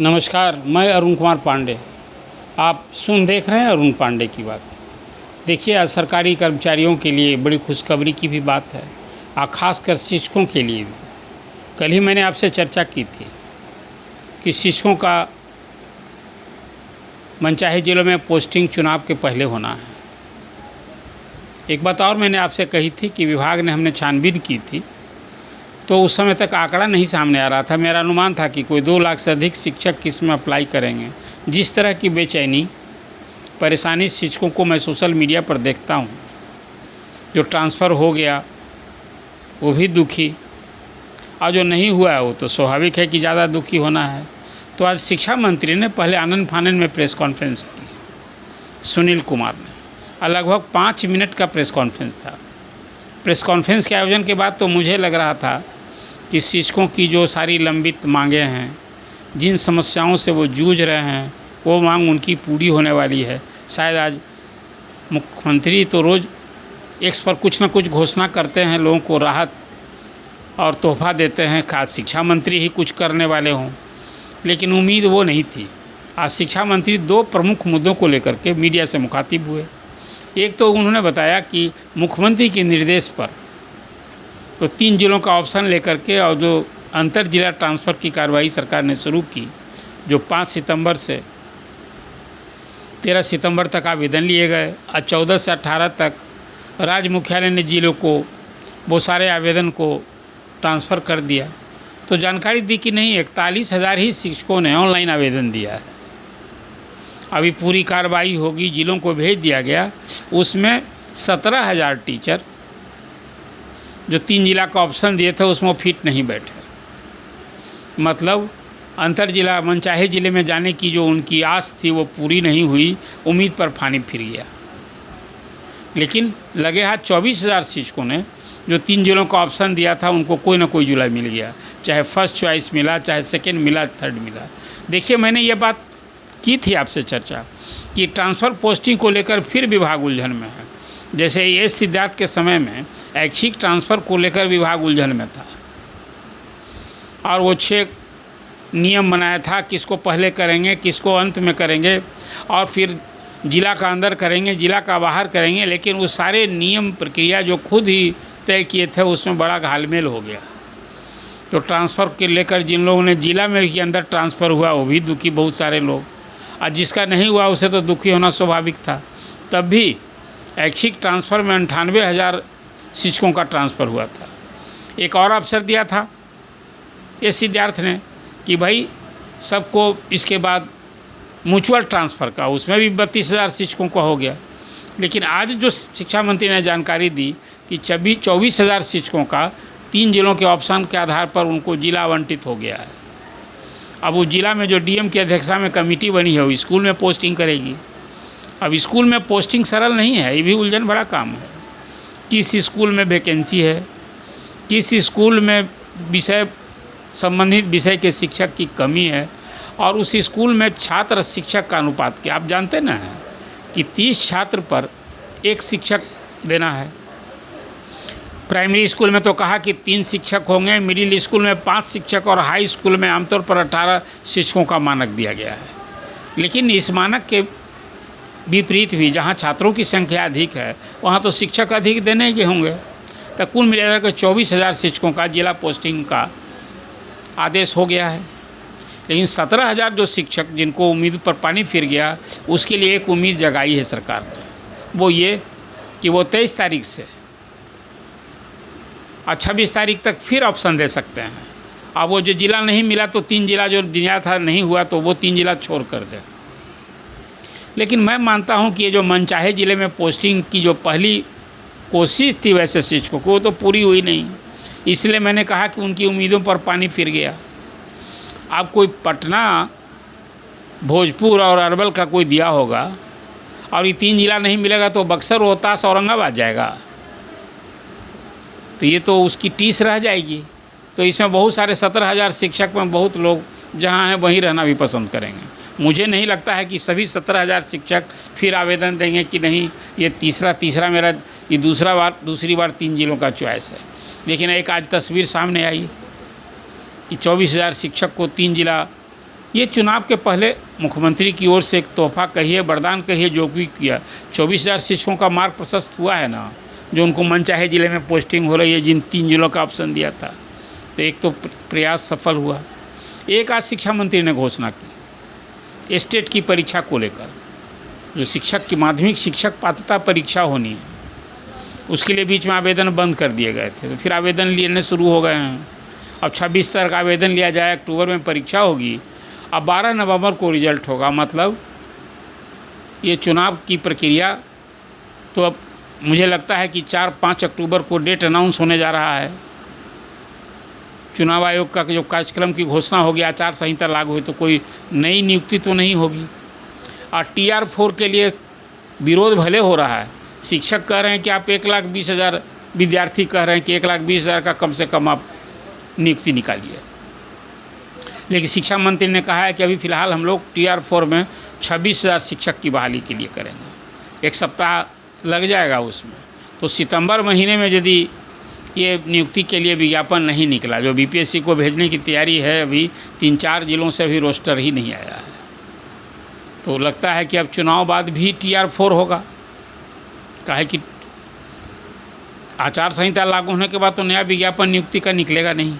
नमस्कार, मैं अरुण कुमार पांडे। आप देख रहे हैं अरुण पांडे की बात। देखिए, आज सरकारी कर्मचारियों के लिए बड़ी खुशखबरी की भी बात है और ख़ासकर शिक्षकों के लिए भी। कल ही मैंने आपसे चर्चा की थी कि शिक्षकों का मनचाहे जिलों में पोस्टिंग चुनाव के पहले होना है। एक बात और मैंने आपसे कही थी कि विभाग ने हमने छानबीन की थी तो उस समय तक आंकड़ा नहीं सामने आ रहा था। मेरा अनुमान था कि कोई 2 लाख से अधिक शिक्षक किसमें अप्लाई करेंगे। जिस तरह की बेचैनी, परेशानी शिक्षकों को मैं सोशल मीडिया पर देखता हूँ, जो ट्रांसफ़र हो गया वो भी दुखी, और जो नहीं हुआ है वो तो स्वाभाविक है कि ज़्यादा दुखी होना है। तो आज शिक्षा मंत्री ने पहले आनन फानन में प्रेस कॉन्फ्रेंस की, सुनील कुमार ने, और लगभग 5 मिनट का प्रेस कॉन्फ्रेंस था। प्रेस कॉन्फ्रेंस के आयोजन के बाद तो मुझे लग रहा था कि शिक्षकों की जो सारी लंबित मांगें हैं, जिन समस्याओं से वो जूझ रहे हैं, वो मांग उनकी पूरी होने वाली है। शायद आज मुख्यमंत्री तो रोज़ एक्स पर कुछ ना कुछ घोषणा करते हैं, लोगों को राहत और तोहफा देते हैं, खास शिक्षा मंत्री ही कुछ करने वाले हों, लेकिन उम्मीद वो नहीं थी। आज शिक्षा मंत्री 2 प्रमुख मुद्दों को लेकर के मीडिया से मुखातिब हुए। एक तो उन्होंने बताया कि मुख्यमंत्री के निर्देश पर तो 3 जिलों का ऑप्शन लेकर के और जो अंतर जिला ट्रांसफ़र की कार्रवाई सरकार ने शुरू की, जो 5 सितंबर से 13 सितंबर तक आवेदन लिए गए और 14 से 18 तक राज्य मुख्यालय ने जिलों को वो सारे आवेदन को ट्रांसफ़र कर दिया। तो जानकारी दी कि नहीं, 41,000 ही शिक्षकों ने ऑनलाइन आवेदन दिया है। अभी पूरी कार्रवाई होगी, जिलों को भेज दिया गया। उसमें 17,000 टीचर जो 3 जिला का ऑप्शन दिए थे उसमें फिट नहीं बैठे। मतलब अंतर जिला मनचाहे ज़िले में जाने की जो उनकी आस थी वो पूरी नहीं हुई, उम्मीद पर पानी फिर गया। लेकिन लगे हाथ 24,000 शिक्षकों ने जो 3 जिलों का ऑप्शन दिया था उनको कोई ना कोई जिला मिल गया, चाहे फर्स्ट चॉइस मिला, चाहे सेकेंड मिला, थर्ड मिला। देखिए, मैंने ये बात की थी आपसे चर्चा कि ट्रांसफ़र पोस्टिंग को लेकर फिर विभाग उलझन में है। जैसे एस सिद्धार्थ के समय में ऐच्छिक ट्रांसफ़र को लेकर विभाग उलझन में था और वो 6 नियम बनाया था, किसको पहले करेंगे, किसको अंत में करेंगे, और फिर जिला का अंदर करेंगे, जिला का बाहर करेंगे। लेकिन वो सारे नियम प्रक्रिया जो खुद ही तय किए थे उसमें बड़ा घालमेल हो गया। तो ट्रांसफ़र के लेकर जिन लोगों ने जिला में भी अंदर ट्रांसफ़र हुआ वो भी दुखी, बहुत सारे लोग, और जिसका नहीं हुआ उसे तो दुखी होना स्वाभाविक था। तब भी ऐच्छिक ट्रांसफ़र में 98,000 शिक्षकों का ट्रांसफ़र हुआ था। एक और अवसर दिया था एस सिद्धार्थ ने कि भाई सबको इसके बाद म्यूचुअल ट्रांसफ़र का, उसमें भी 32,000 शिक्षकों का हो गया। लेकिन आज जो शिक्षा मंत्री ने जानकारी दी कि 24,000 शिक्षकों का 3 जिलों के ऑप्शन के आधार पर उनको जिला आवंटित हो गया है। अब वो जिला में जो डीएम की अध्यक्षता में कमेटी बनी है वो स्कूल में पोस्टिंग करेगी। अब स्कूल में पोस्टिंग सरल नहीं है, ये भी उलझन बड़ा काम है। किस स्कूल में वैकेंसी है, किस स्कूल में विषय संबंधित विषय के शिक्षक की कमी है, और उस स्कूल में छात्र शिक्षक का अनुपात क्या आप जानते ना हैं कि 30 छात्र पर 1 शिक्षक देना है। प्राइमरी स्कूल में तो कहा कि 3 शिक्षक होंगे, मिडिल स्कूल में 5 शिक्षक और हाई स्कूल में आमतौर पर 18 शिक्षकों का मानक दिया गया है। लेकिन इस मानक के विपरीत भी जहाँ छात्रों की संख्या अधिक है वहाँ तो शिक्षक अधिक देने के होंगे। तो कुल मिलाकर के 24,000 शिक्षकों का जिला पोस्टिंग का आदेश हो गया है। लेकिन 17,000 जो शिक्षक जिनको उम्मीद पर पानी फिर गया, उसके लिए एक उम्मीद जगाई है सरकार ने, वो ये कि वो 23 तारीख से और 26 तारीख तक फिर ऑप्शन दे सकते हैं। अब वो जो जिला नहीं मिला तो 3 जिला जो दिया था नहीं हुआ तो वो 3 जिला छोड़ कर दें। लेकिन मैं मानता हूं कि ये जो मनचाहे ज़िले में पोस्टिंग की जो पहली कोशिश थी वैसे शिक्षकों को, वो तो पूरी हुई नहीं। इसलिए मैंने कहा कि उनकी उम्मीदों पर पानी फिर गया। अब कोई पटना, भोजपुर और अरवल का कोई दिया होगा और ये 3 जिला नहीं मिलेगा तो बक्सर, रोहतास, औरंगाबाद जाएगा, तो ये तो उसकी टीस रह जाएगी। तो इसमें बहुत सारे 17,000 शिक्षक में बहुत लोग जहाँ हैं वहीं रहना भी पसंद करेंगे। मुझे नहीं लगता है कि सभी 17,000 शिक्षक फिर आवेदन देंगे कि नहीं ये तीसरा मेरा ये दूसरी बार 3 जिलों का चॉइस है। लेकिन एक आज तस्वीर सामने आई कि 24,000 शिक्षक को 3 जिला ये चुनाव के पहले मुख्यमंत्री की ओर से एक तोहफा कहिए, वरदान कहिए, जो भी किया, 24,000 शिक्षकों का मार्ग प्रशस्त हुआ है ना, जो उनको मनचाहे ज़िले में पोस्टिंग हो रही है, जिन 3 जिलों का ऑप्शन दिया था। तो एक तो प्रयास सफल हुआ। एक आज शिक्षा मंत्री ने घोषणा की स्टेट की परीक्षा को लेकर, जो शिक्षक की माध्यमिक शिक्षक पात्रता परीक्षा होनी है, उसके लिए बीच में आवेदन बंद कर दिए गए थे, तो फिर आवेदन लेने शुरू हो गए हैं। अब 26 तक आवेदन लिया जाए, अक्टूबर में परीक्षा होगी, अब 12 नवंबर को रिजल्ट होगा। मतलब ये चुनाव की प्रक्रिया तो अब मुझे लगता है कि 4-5 अक्टूबर को डेट अनाउंस होने जा रहा है। चुनाव आयोग का जो कार्यक्रम की घोषणा होगी, आचार संहिता लागू हुई, तो कोई नई नियुक्ति तो नहीं होगी। और TR4 के लिए विरोध भले हो रहा है, शिक्षक कह रहे हैं कि आप 1,20,000, विद्यार्थी कह रहे हैं कि 1,20,000 का कम से कम आप नियुक्ति निकालिए। लेकिन शिक्षा मंत्री ने कहा है कि अभी फ़िलहाल हम लोग TR4 में 26,000 शिक्षक की बहाली के लिए करेंगे। 1 सप्ताह लग जाएगा उसमें। तो सितंबर महीने में यदि ये नियुक्ति के लिए विज्ञापन नहीं निकला, जो BPSC को भेजने की तैयारी है, अभी 3-4 जिलों से अभी रोस्टर ही नहीं आया है, तो लगता है कि अब चुनाव बाद भी TR4 होगा। काहे कि आचार संहिता लागू होने के बाद तो नया विज्ञापन नियुक्ति का निकलेगा नहीं।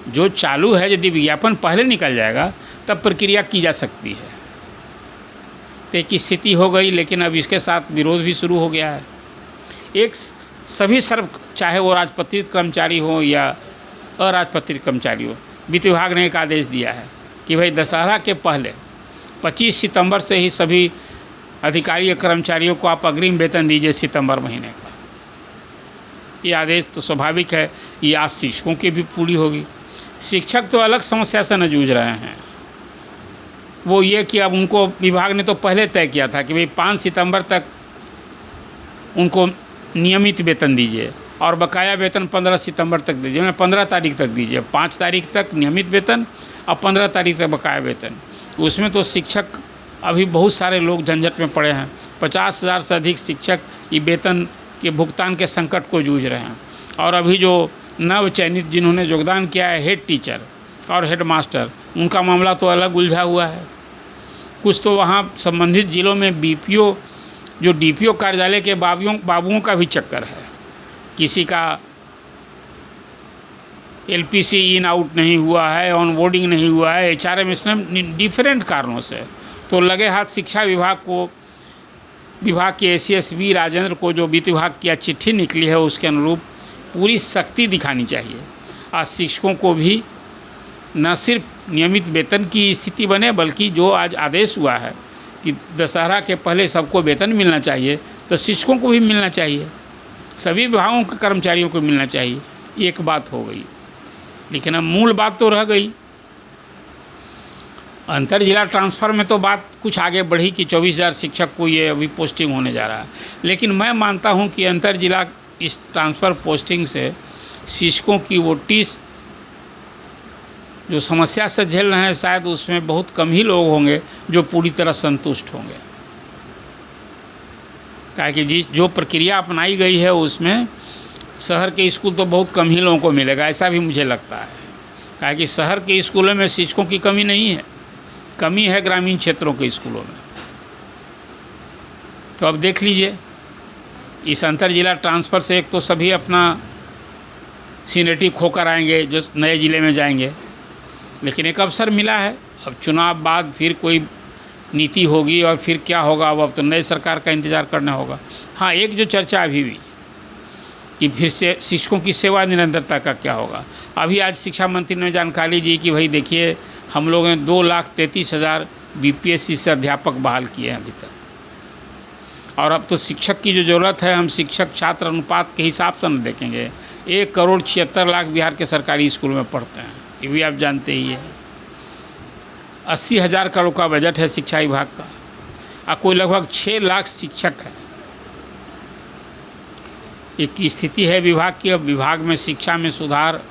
जो चालू है, यदि विज्ञापन पहले निकल जाएगा तब प्रक्रिया की जा सकती है। तो एक स्थिति हो गई, लेकिन अब इसके साथ विरोध भी शुरू हो गया है। एक सभी चाहे वो राजपत्रित कर्मचारी हो या अराजपत्रित कर्मचारी हो, वित्त विभाग ने एक आदेश दिया है कि भाई दशहरा के पहले 25 सितंबर से ही सभी अधिकारी या कर्मचारियों को आप अग्रिम वेतन दीजिए सितंबर महीने का। ये आदेश तो स्वाभाविक है, ये आज शिक्षकों की भी पूरी होगी। शिक्षक तो अलग समस्या से न जूझ रहे हैं। वो ये कि अब उनको विभाग ने तो पहले तय किया था कि भाई 5 सितंबर तक उनको नियमित वेतन दीजिए और बकाया वेतन 15 सितंबर तक दीजिए, मतलब 15 तारीख तक दीजिए। 5 तारीख तक नियमित वेतन और 15 तारीख तक बकाया वेतन। उसमें तो शिक्षक अभी बहुत सारे लोग झंझट में पड़े हैं। 50,000 से अधिक शिक्षक ये वेतन के भुगतान के संकट को जूझ रहे हैं। और अभी जो नव चयनित जिन्होंने योगदान किया है, हेड टीचर और हेड मास्टर, उनका मामला तो अलग उलझा हुआ है। कुछ तो वहाँ संबंधित जिलों में BPO जो DPO कार्यालय के बाबुओं का भी चक्कर है। किसी का LPC इन आउट नहीं हुआ है, ऑन बोर्डिंग नहीं हुआ है, HRM डिफरेंट कारणों से। तो लगे हाथ शिक्षा विभाग के ACS V राजेंद्र को जो वित्त विभाग की चिट्ठी निकली है, उसके अनुरूप पूरी सख्ती दिखानी चाहिए। आज शिक्षकों को भी न सिर्फ नियमित वेतन की स्थिति बने, बल्कि जो आज आदेश हुआ है कि दशहरा के पहले सबको वेतन मिलना चाहिए, तो शिक्षकों को भी मिलना चाहिए, सभी विभागों के कर्मचारियों को मिलना चाहिए। एक बात हो गई, लेकिन अब मूल बात तो रह गई। अंतर जिला ट्रांसफ़र में तो बात कुछ आगे बढ़ी कि 24,000 शिक्षक को ये अभी पोस्टिंग होने जा रहा है। लेकिन मैं मानता हूँ कि अंतर जिला इस ट्रांसफ़र पोस्टिंग से शिक्षकों की वो 30 जो समस्या से झेल रहे हैं, शायद उसमें बहुत कम ही लोग होंगे जो पूरी तरह संतुष्ट होंगे। क्योंकि जो प्रक्रिया अपनाई गई है उसमें शहर के स्कूल तो बहुत कम ही लोगों को मिलेगा, ऐसा भी मुझे लगता है। क्योंकि शहर के स्कूलों में शिक्षकों की कमी नहीं है, कमी है ग्रामीण क्षेत्रों के स्कूलों में। तो अब देख लीजिए, इस अंतर जिला ट्रांसफ़र से एक तो सभी अपना सीनियरिटी खोकर आएंगे जो नए ज़िले में जाएंगे, लेकिन एक अवसर मिला है। अब चुनाव बाद फिर कोई नीति होगी और फिर क्या होगा, अब तो नई सरकार का इंतज़ार करना होगा। हाँ, एक जो चर्चा अभी भी कि फिर से शिक्षकों की सेवा निरंतरता का क्या होगा। अभी आज शिक्षा मंत्री ने जानकारी दी कि भाई देखिए, हम लोगों ने 2,33,000 BPSC से अध्यापक बहाल किए हैं अभी तक, और अब तो शिक्षक की जो ज़रूरत है, हम शिक्षक छात्र अनुपात के हिसाब से न देखेंगे। 1,76,00,000 बिहार के सरकारी स्कूल में पढ़ते हैं, ये भी आप जानते ही हैं। 80,000 करोड़ का बजट है शिक्षा विभाग का, और कोई लगभग 6 लाख शिक्षक हैं। एक स्थिति है विभाग की। अब विभाग में शिक्षा में सुधार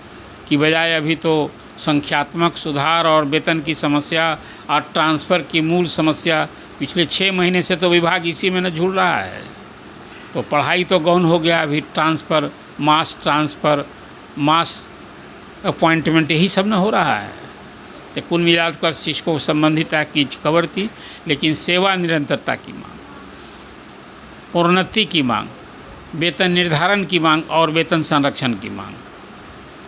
की बजाय अभी तो संख्यात्मक सुधार और वेतन की समस्या और ट्रांसफ़र की मूल समस्या पिछले 6 महीने से तो विभाग इसी में न झूल रहा है। तो पढ़ाई तो गौन हो गया, अभी ट्रांसफ़र, मास अपॉइंटमेंट, यही सब न हो रहा है। तो कुल मिलाकर शिक्षकों संबंधिता की खबर थी, लेकिन सेवा निरंतरता की मांग, उन्नति की मांग, वेतन निर्धारण की मांग और वेतन संरक्षण की मांग,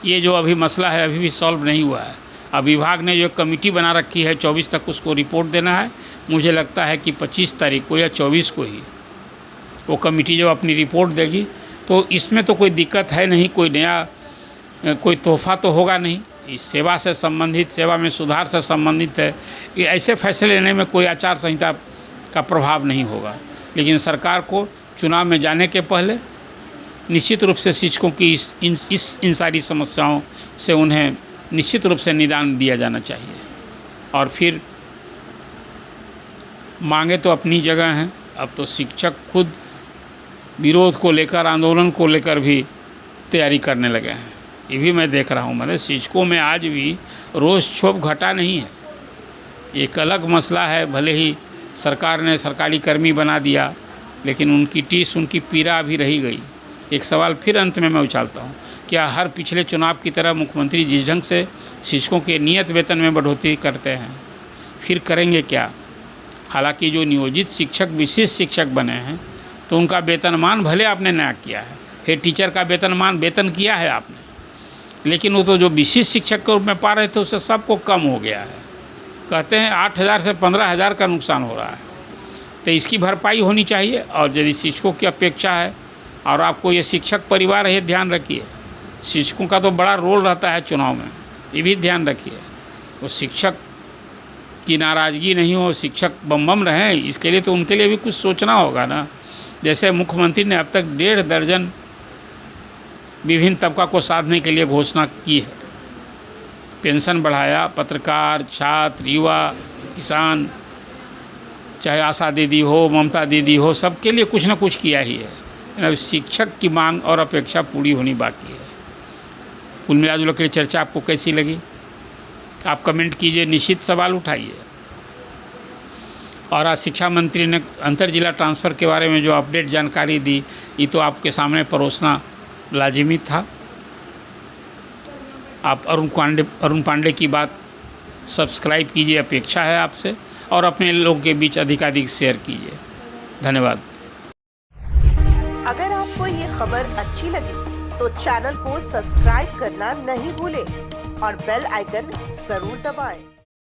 ये जो अभी मसला है अभी भी सॉल्व नहीं हुआ है। अब विभाग ने जो कमेटी बना रखी है 24 तक उसको रिपोर्ट देना है। मुझे लगता है कि 25 तारीख को या 24 को ही वो कमेटी जब अपनी रिपोर्ट देगी तो इसमें तो कोई दिक्कत है नहीं, कोई नया कोई तोहफा तो होगा नहीं। इस सेवा से संबंधित, सेवा में सुधार से संबंधित है, ये ऐसे फैसले लेने में कोई आचार संहिता का प्रभाव नहीं होगा। लेकिन सरकार को चुनाव में जाने के पहले निश्चित रूप से शिक्षकों की इन सारी समस्याओं से उन्हें निश्चित रूप से निदान दिया जाना चाहिए। और फिर मांगे तो अपनी जगह हैं, अब तो शिक्षक खुद विरोध को लेकर, आंदोलन को लेकर भी तैयारी करने लगे हैं। ये भी मैं देख रहा हूँ, मतलब शिक्षकों में आज भी रोष क्षोभ घटा नहीं है। एक अलग मसला है, भले ही सरकार ने सरकारी कर्मी बना दिया, लेकिन उनकी टीस, उनकी पीड़ा अभी रही गई। एक सवाल फिर अंत में मैं उछालता हूँ, क्या हर पिछले चुनाव की तरह मुख्यमंत्री जिस ढंग से शिक्षकों के नियत वेतन में बढ़ोतरी करते हैं, फिर करेंगे क्या? हालांकि जो नियोजित शिक्षक विशेष शिक्षक बने हैं तो उनका वेतनमान भले आपने नया किया है, हेड टीचर का वेतन किया है आपने, लेकिन वो तो जो विशेष शिक्षक के रूप में पा रहे थे उससे सबको कम हो गया है। कहते हैं 8,000 से 15,000 का नुकसान हो रहा है, तो इसकी भरपाई होनी चाहिए। और यदि शिक्षकों की अपेक्षा है और आपको ये शिक्षक परिवार है, ध्यान रखिए, शिक्षकों का तो बड़ा रोल रहता है चुनाव में, ये भी ध्यान रखिए। वो शिक्षक की नाराज़गी नहीं हो, शिक्षक बम रहें, इसके लिए तो उनके लिए भी कुछ सोचना होगा ना। जैसे मुख्यमंत्री ने अब तक 1.5 दर्जन विभिन्न तबका को साधने के लिए घोषणा की है, पेंशन बढ़ाया, पत्रकार, छात्र, युवा, किसान, चाहे आशा दीदी हो, ममता दीदी हो, सबके लिए कुछ ना कुछ किया ही है। अब शिक्षक की मांग और अपेक्षा पूरी होनी बाकी है। कुल मिलाजुल कर चर्चा आपको कैसी लगी? आप कमेंट कीजिए, निश्चित सवाल उठाइए। और आज शिक्षा मंत्री ने अंतर जिला ट्रांसफ़र के बारे में जो अपडेट जानकारी दी, ये तो आपके सामने परोसना लाजिमी था। आप अरुण पांडे की बात सब्सक्राइब कीजिए, अपेक्षा है आपसे, और अपने लोगों के बीच अधिकाधिक शेयर कीजिए। धन्यवाद। अगर आपको ये खबर अच्छी लगी तो चैनल को सब्सक्राइब करना नहीं भूलें और बेल आइकन जरूर दबाएं।